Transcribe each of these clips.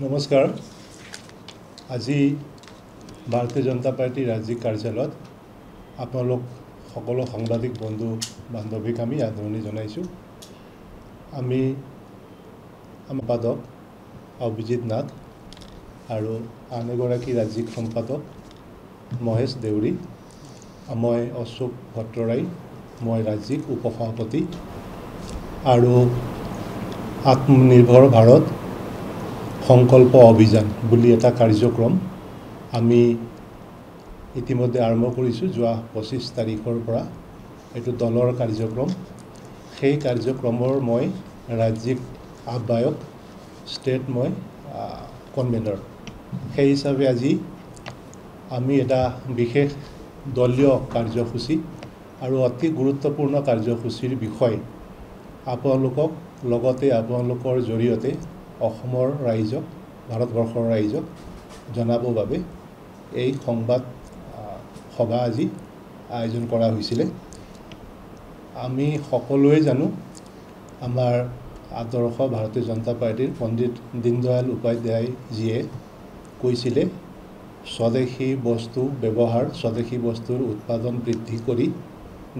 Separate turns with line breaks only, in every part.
নমস্কাৰ। আজি ভাৰতীয় জনতা পাৰ্টি ৰাজ্যিক কাৰ্যালয়ত আপোনালোক সকলো সাংবাদিক বন্ধু বান্ধৱীক আমি আদৰণি জনাইছোঁ। আমি সম্পাদক অভিজিত নাথ আৰু আন এগৰাকী ৰাজ্যিক সম্পাদক মহেশ দেউৰী, মই অশোক ভট্টৰাই, মই ৰাজ্যিক উপসভাপতি আৰু আত্মনিৰ্ভৰ ভাৰত সংকল্প অভিযান বুলি এটা কাৰ্যক্ৰম আমি ইতিমধ্যে আৰম্ভ কৰিছোঁ। যোৱা 25 তাৰিখৰ পৰা এইটো দলৰ কাৰ্যক্ৰম। সেই কাৰ্যক্ৰমৰ মই ৰাজ্যিক আহ্বায়ক, ষ্টেট মই কনভেনাৰ। সেই হিচাপে আজি আমি এটা বিশেষ দলীয় কাৰ্যসূচী আৰু অতি গুৰুত্বপূৰ্ণ কাৰ্যসূচীৰ বিষয়ে আপোনালোকক লগতে আপোনালোকৰ জৰিয়তে অসমৰ ৰাইজক, ভাৰতবৰ্ষৰ ৰাইজক জনাবৰ বাবে এই সংবাদ সভা আজি আয়োজন কৰা হৈছিলে। আমি সকলোৱে জানো আমাৰ আদৰ্শ ভাৰতীয় জনতা পাৰ্টিৰ পণ্ডিত দীনদয়াল উপাধ্যায়জীয়ে কৈছিলে, স্বদেশী বস্তু ব্যৱহাৰ, স্বদেশী বস্তুৰ উৎপাদন বৃদ্ধি কৰি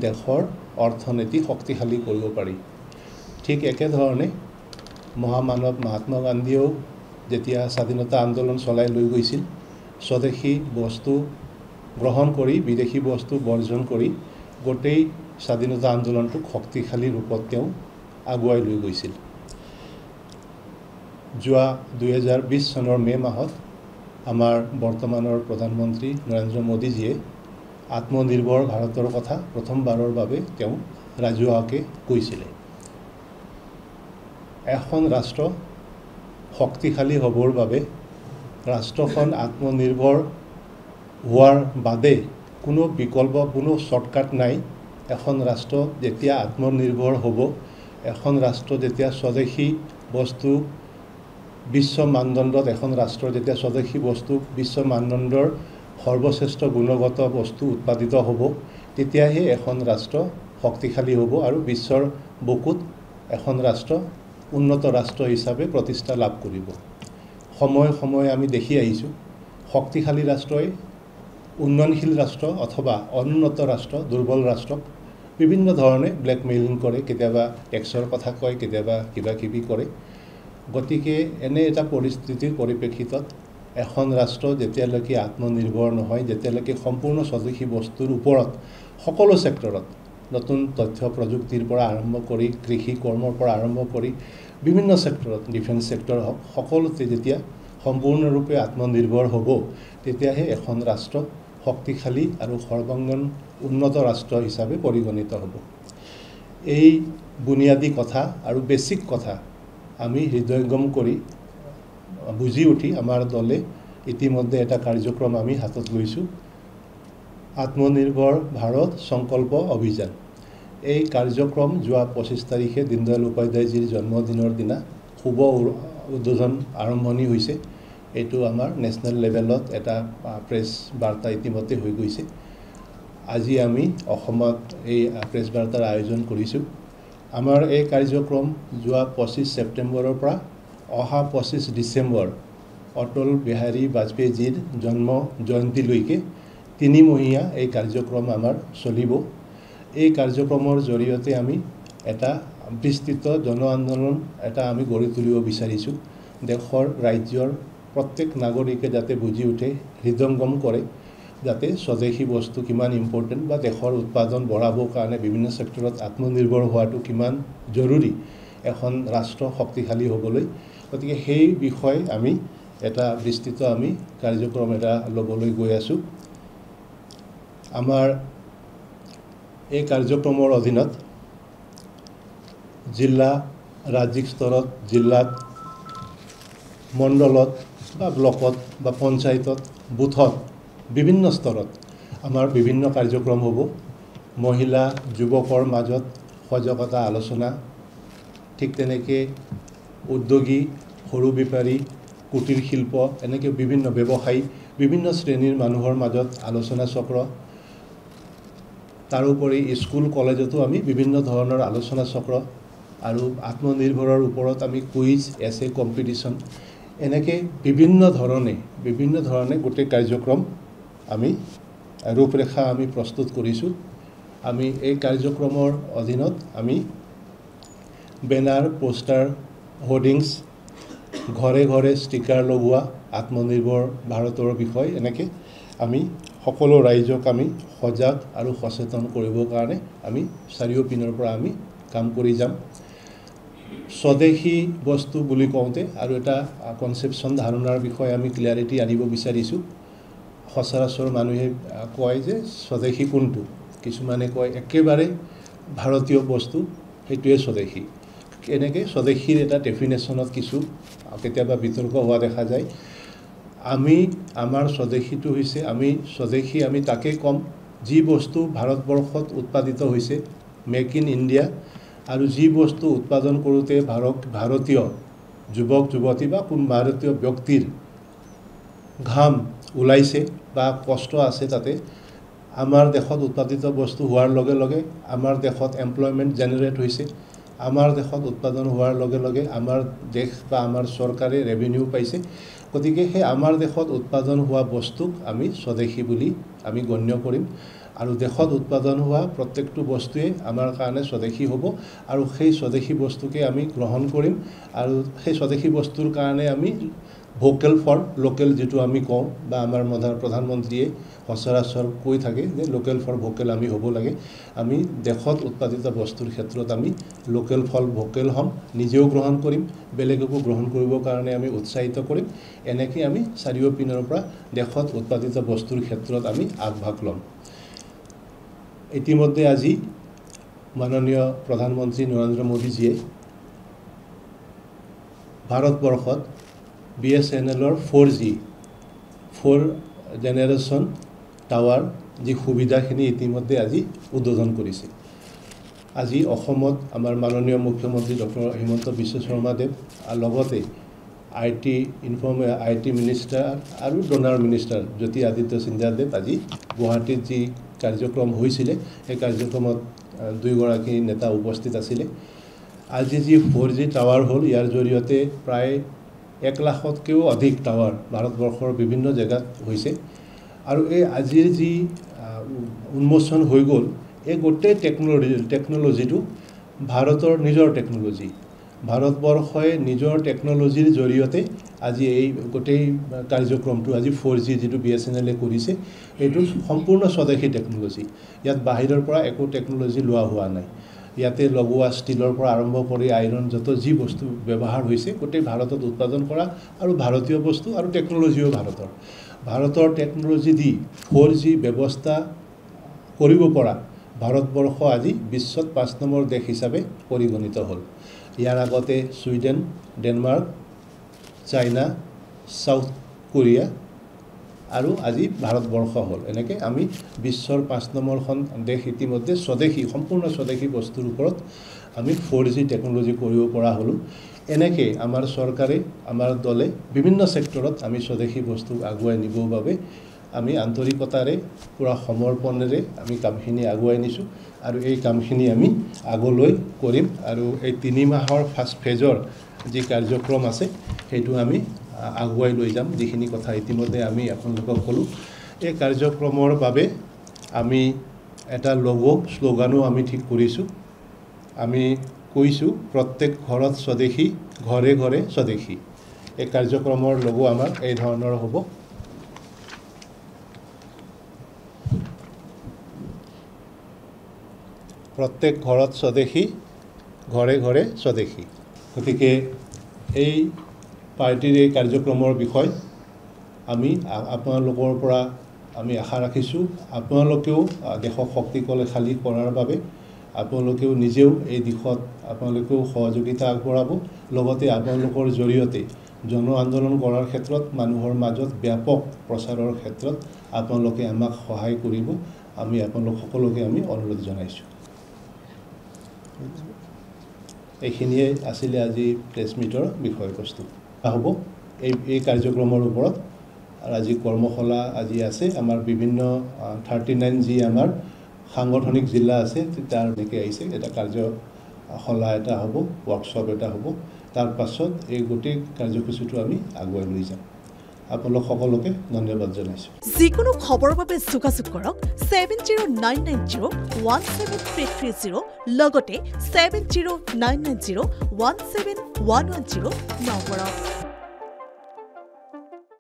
দেশৰ অৰ্থনীতি শক্তিশালী কৰিব পাৰি। ঠিক একেধৰণে মহামানৱ মহাত্মা গান্ধীয়েও যেতিয়া স্বাধীনতা আন্দোলন চলাই লৈ গৈছিল, স্বদেশী বস্তু গ্ৰহণ কৰি বিদেশী বস্তু বৰ্জন কৰি গোটেই স্বাধীনতা আন্দোলনটোক শক্তিশালী ৰূপত তেওঁ আগুৱাই লৈ গৈছিল। যোৱা 2020 চনৰ মে' মাহত আমাৰ বৰ্তমানৰ প্ৰধানমন্ত্ৰী নৰেন্দ্ৰ মোদীজীয়ে আত্মনিৰ্ভৰ ভাৰতৰ কথা প্ৰথমবাৰৰ বাবে তেওঁ ৰাজহুৱাকৈ কৈছিলে। এখন ৰাষ্ট্ৰ শক্তিশালী হ'বৰ বাবে, ৰাষ্ট্ৰখন আত্মনিৰ্ভৰ হোৱাৰ বাদে কোনো বিকল্প, কোনো শ্বৰ্টকাট নাই। এখন ৰাষ্ট্ৰ যেতিয়া আত্মনিৰ্ভৰ হ'ব, এখন ৰাষ্ট্ৰ যেতিয়া স্বদেশী বস্তু বিশ্ব মানদণ্ডত, এখন ৰাষ্ট্ৰৰ যেতিয়া স্বদেশী বস্তু বিশ্ব মানদণ্ডৰ সৰ্বশ্ৰেষ্ঠ গুণগত বস্তু উৎপাদিত হ'ব, তেতিয়াহে এখন ৰাষ্ট্ৰ শক্তিশালী হ'ব আৰু বিশ্বৰ বুকুত এখন ৰাষ্ট্ৰ উন্নত ৰাষ্ট্ৰ হিচাপে প্ৰতিষ্ঠা লাভ কৰিব। সময়ে সময়ে আমি দেখি আহিছোঁ, শক্তিশালী ৰাষ্ট্ৰই উন্নয়নশীল ৰাষ্ট্ৰ অথবা অনুন্নত ৰাষ্ট্ৰ, দুৰ্বল ৰাষ্ট্ৰক বিভিন্ন ধৰণে ব্লেকমেইলিং কৰে, কেতিয়াবা টেক্সৰ কথা কয়, কেতিয়াবা কিবা কিবি কৰে। গতিকে এনে এটা পৰিস্থিতিৰ পৰিপ্ৰেক্ষিতত এখন ৰাষ্ট্ৰ যেতিয়ালৈকে আত্মনিৰ্ভৰ নহয়, যেতিয়ালৈকে সম্পূৰ্ণ স্বদেশী বস্তুৰ ওপৰত সকলো ছেক্টৰত, নতুন তথ্য প্ৰযুক্তিৰ পৰা আৰম্ভ কৰি কৃষি কৰ্মৰ পৰা আৰম্ভ কৰি বিভিন্ন ছেক্টৰত, ডিফেন্স ছেক্টৰ হওক, সকলোতে যেতিয়া সম্পূৰ্ণৰূপে আত্মনিৰ্ভৰ হ'ব, তেতিয়াহে এখন ৰাষ্ট্ৰ শক্তিশালী আৰু সৰ্বাংগীন উন্নত ৰাষ্ট্ৰ হিচাপে পৰিগণিত হ'ব। এই বুনিয়াদী কথা আৰু বেছিক কথা আমি হৃদয়ংগম কৰি বুজি উঠি আমাৰ দলে ইতিমধ্যে এটা কাৰ্যক্ৰম আমি হাতত লৈছোঁ, আত্মনিৰ্ভৰ ভাৰত সংকল্প অভিযান। এই কাৰ্যক্ৰম যোৱা 25 তাৰিখে দীনদয়াল উপাধ্যায়জীৰ জন্মদিনৰ দিনা শুভ উদ্বোধন আৰম্ভণি হৈছে। এইটো আমাৰ নেশ্যনেল লেভেলত এটা প্ৰেছ বাৰ্তা ইতিমধ্যে হৈ গৈছে। আজি আমি অসমত এই প্ৰেছ বাৰ্তাৰ আয়োজন কৰিছোঁ। আমাৰ এই কাৰ্যক্ৰম যোৱা 25 ছেপ্টেম্বৰৰ পৰা অহা 25 ডিচেম্বৰ অটল বিহাৰী বাজপেয়ীজীৰ জন্ম জয়ন্তীলৈকে 3 মহীয়া এই কাৰ্যক্ৰম আমাৰ চলিব। এই কাৰ্যক্ৰমৰ জৰিয়তে আমি এটা বিস্তৃত জন আন্দোলন এটা আমি গঢ়ি তুলিব বিচাৰিছোঁ। দেশৰ ৰাজ্যৰ প্ৰত্যেক নাগৰিকে যাতে বুজি উঠে, হৃদয়ংগম কৰে, যাতে স্বদেশী বস্তু কিমান ইম্পৰ্টেণ্ট বা দেশৰ উৎপাদন বঢ়াবৰ কাৰণে বিভিন্ন ছেক্টৰত আত্মনিৰ্ভৰ হোৱাটো কিমান জৰুৰী এখন ৰাষ্ট্ৰ শক্তিশালী হ'বলৈ। গতিকে সেই বিষয়ে আমি এটা বিস্তৃত আমি কাৰ্যক্ৰম এটা ল'বলৈ গৈ আছোঁ। আমাৰ এই কাৰ্যক্ৰমৰ অধীনত জিলা, ৰাজ্যিক স্তৰত, জিলাত, মণ্ডলত বা ব্লকত বা পঞ্চায়তত, বুথত, বিভিন্ন স্তৰত আমাৰ বিভিন্ন কাৰ্যক্ৰম হ'ব। মহিলা, যুৱকৰ মাজত সজাগতা আলোচনা, ঠিক তেনেকৈ উদ্যোগী, সৰু বেপাৰী, কুটিৰ শিল্প, এনেকৈ বিভিন্ন ব্যৱসায়ী, বিভিন্ন শ্ৰেণীৰ মানুহৰ মাজত আলোচনা চক্ৰ। তাৰোপৰি স্কুল কলেজতো আমি বিভিন্ন ধৰণৰ আলোচনা চক্ৰ আৰু আত্মনিৰ্ভৰৰ ওপৰত আমি কুইজ এছে কম্পিটিশ্যন এনেকৈ বিভিন্ন ধৰণে গোটেই কাৰ্যক্ৰম আমি ৰূপৰেখা আমি প্ৰস্তুত কৰিছোঁ। আমি এই কাৰ্যক্ৰমৰ অধীনত আমি বেনাৰ পোষ্টাৰ হোৰ্ডিংছ ঘৰে ঘৰে ষ্টিকাৰ লগোৱা আত্মনিৰ্ভৰ ভাৰতৰ বিষয় এনেকৈ আমি সকলো ৰাইজক আমি সজাগ আৰু সচেতন কৰিবৰ কাৰণে আমি চাৰিওপিনৰ পৰা আমি কাম কৰি যাম। স্বদেশী বস্তু বুলি কওঁতে আৰু এটা কনচেপশ্যন ধাৰণাৰ বিষয়ে আমি ক্লিয়াৰিটি আনিব বিচাৰিছোঁ। সচৰাচৰ মানুহে কয় যে স্বদেশী কোনটো, কিছুমানে কয় একেবাৰে ভাৰতীয় বস্তু সেইটোৱে স্বদেশী। এনেকৈ স্বদেশীৰ এটা ডেফিনেশ্যনত কিছু কেতিয়াবা বিতৰ্ক হোৱা দেখা যায়। আমাৰ স্বদেশীটো হৈছে স্বদেশী আমি তাকে ক'ম যি বস্তু ভাৰতবৰ্ষত উৎপাদিত হৈছে, মেক ইন ইণ্ডিয়া, আৰু যি বস্তু উৎপাদন কৰোঁতে ভাৰতীয় যুৱক যুৱতী বা কোন ভাৰতীয় ব্যক্তিৰ ঘাম ওলাইছে বা কষ্ট আছে তাতে। আমাৰ দেশত উৎপাদিত বস্তু হোৱাৰ লগে লগে আমাৰ দেশত এমপ্লয়মেণ্ট জেনেৰেট হৈছে, আমাৰ দেশত উৎপাদন হোৱাৰ লগে লগে আমাৰ দেশ বা আমাৰ চৰকাৰে ৰেভিনিউ পাইছে। গতিকে সেই আমাৰ দেশত উৎপাদন হোৱা বস্তুক আমি স্বদেশী বুলি আমি গণ্য কৰিম, আৰু দেশত উৎপাদন হোৱা প্ৰত্যেকটো বস্তুৱে আমাৰ কাৰণে স্বদেশী হ'ব, আৰু সেই স্বদেশী বস্তুকে আমি গ্ৰহণ কৰিম। আৰু সেই স্বদেশী বস্তুৰ কাৰণে আমি ভোকেল ফৰ লোকেল যিটো আমি কওঁ, বা আমাৰ প্ৰধানমন্ত্ৰীয়ে সচৰাচৰ কৈ থাকে যে লোকেল ফৰ ভোকেল আমি হ'ব লাগে। আমি দেশত উৎপাদিত বস্তুৰ ক্ষেত্ৰত আমি লোকেল ফৰ ভোকেল হ'ম, নিজেও গ্ৰহণ কৰিম, বেলেগকো গ্ৰহণ কৰিবৰ কাৰণে আমি উৎসাহিত কৰিম। এনেকৈ আমি চাৰিওপিনৰ পৰা দেশত উৎপাদিত বস্তুৰ ক্ষেত্ৰত আমি আগভাগ ল'ম। ইতিমধ্যে আজি মাননীয় প্ৰধানমন্ত্ৰী নৰেন্দ্ৰ মোদীজীয়ে ভাৰতবৰ্ষত BSNLৰ 4G জেনেৰেশ্যন টাৱাৰ যি সুবিধাখিনি ইতিমধ্যে আজি উদ্বোধন কৰিছে। আজি অসমত আমাৰ মাননীয় মুখ্যমন্ত্ৰী ডক্টৰ হিমন্ত বিশ্ব শৰ্মা দেৱ, লগতে IT মিনিষ্টাৰ আৰু ডনাৰ মিনিষ্টাৰ জ্যোতি আদিত্য সিন্ধিয়া দেৱ আজি গুৱাহাটীত যি কাৰ্যক্ৰম হৈছিলে সেই কাৰ্যক্ৰমত দুয়োগৰাকী নেতা উপস্থিত আছিলে। আজি যি 4G টাৱাৰ হ'ল, ইয়াৰ জৰিয়তে প্ৰায় 1 লাখতকৈও অধিক টাৱাৰ ভাৰতবৰ্ষৰ বিভিন্ন জেগাত হৈছে। আৰু এই আজিৰ যি উন্মোচন হৈ গ'ল, এই গোটেই টেকন'লজিটো ভাৰতৰ নিজৰ টেকন'লজি। ভাৰতবৰ্ষই নিজৰ টেকন'লজিৰ জৰিয়তে আজি এই গোটেই কাৰ্যক্ৰমটো আজি 4G যিটো BSNL কৰিছে, এইটো সম্পূৰ্ণ স্বদেশী টেকন'লজি। ইয়াত বাহিৰৰ পৰা একো টেকন'লজি লোৱা হোৱা নাই। ইয়াতে লগোৱা ষ্টিলৰ পৰা আৰম্ভ কৰি আইৰণ যি বস্তু ব্যৱহাৰ হৈছে গোটেই ভাৰতত উৎপাদন কৰা, আৰু ভাৰতীয় বস্তু আৰু টেকন'লজিও ভাৰতৰ টেকন'লজি দি 4G ব্যৱস্থা কৰিব পৰা ভাৰতবৰ্ষ আজি বিশ্বত 5 নম্বৰ দেশ হিচাপে পৰিগণিত হ'ল। ইয়াৰ আগতে Sweden, Denmark, China, South Korea আৰু আজি ভাৰতবৰ্ষ হ'ল। এনেকৈ আমি বিশ্বৰ 5 নম্বৰখন দেশ ইতিমধ্যে সম্পূৰ্ণ স্বদেশী বস্তুৰ ওপৰত আমি 4G টেকন'লজি কৰিব পৰা হ'লোঁ। এনেকৈ আমাৰ চৰকাৰে, আমাৰ দলে বিভিন্ন ছেক্টৰত আমি স্বদেশী বস্তু আগুৱাই নিবৰ বাবে আমি আন্তৰিকতাৰে পূৰা সমৰ্পণেৰে আমি কামখিনি আগুৱাই নিছোঁ, আৰু এই কামখিনি আমি আগলৈ কৰিম। আৰু এই 3 মাহৰ ফাৰ্ষ্ট ফেজৰ যি কাৰ্যক্ৰম আছে সেইটো আমি আগুৱাই লৈ যাম। যিখিনি কথা ইতিমধ্যে আমি আপোনালোকক ক'লোঁ, এই কাৰ্যক্ৰমৰ বাবে আমি এটা শ্লোগানো আমি ঠিক কৰিছোঁ। আমি কৈছোঁ প্ৰত্যেক ঘৰত স্বদেশী, ঘৰে ঘৰে স্বদেশী। এই কাৰ্যক্ৰমৰ লগো আমাৰ এই ধৰণৰ হ'ব। প্ৰত্যেক ঘৰত স্বদেশী, ঘৰে ঘৰে স্বদেশী। গতিকে এই পাৰ্টিৰ এই কাৰ্যক্ৰমৰ বিষয় আমি আপোনালোকৰ পৰা আমি আশা ৰাখিছোঁ। আপোনালোকেও দেশক শক্তিশালী কৰাৰ বাবে আপোনালোকেও নিজেও এই দিশত আপোনালোকেও সহযোগিতা আগবঢ়াব। লগতে আপোনালোকৰ জৰিয়তে জন আন্দোলন কৰাৰ ক্ষেত্ৰত, মানুহৰ মাজত ব্যাপক প্ৰচাৰৰ ক্ষেত্ৰত আপোনালোকে আমাক সহায় কৰিব। আমি আপোনালোক সকলোকে আমি অনুৰোধ জনাইছোঁ। এইখিনিয়ে আছিলে আজি প্ৰেছ মিটৰ বিষয়বস্তু হ'ব। এই কাৰ্যক্ৰমৰ ওপৰত আজি কৰ্মশালা আজি আছে। আমাৰ বিভিন্ন 39 যি আমাৰ সাংগঠনিক জিলা আছে তাৰ এনেকৈ আহিছে, এটা সলা এটা হ'ব, ৱৰ্কশ্বপ এটা হ'ব। তাৰ পাছত এই গোটেই কাৰ্যসূচীটো আমি আগুৱাই লৈ যাম। আপোনালোক সকলোকে ধন্যবাদ জনাইছোঁ।
যিকোনো খবৰৰ বাবে যোগাযোগ কৰক 7099017330 লগতে 7099017110 নম্বৰত।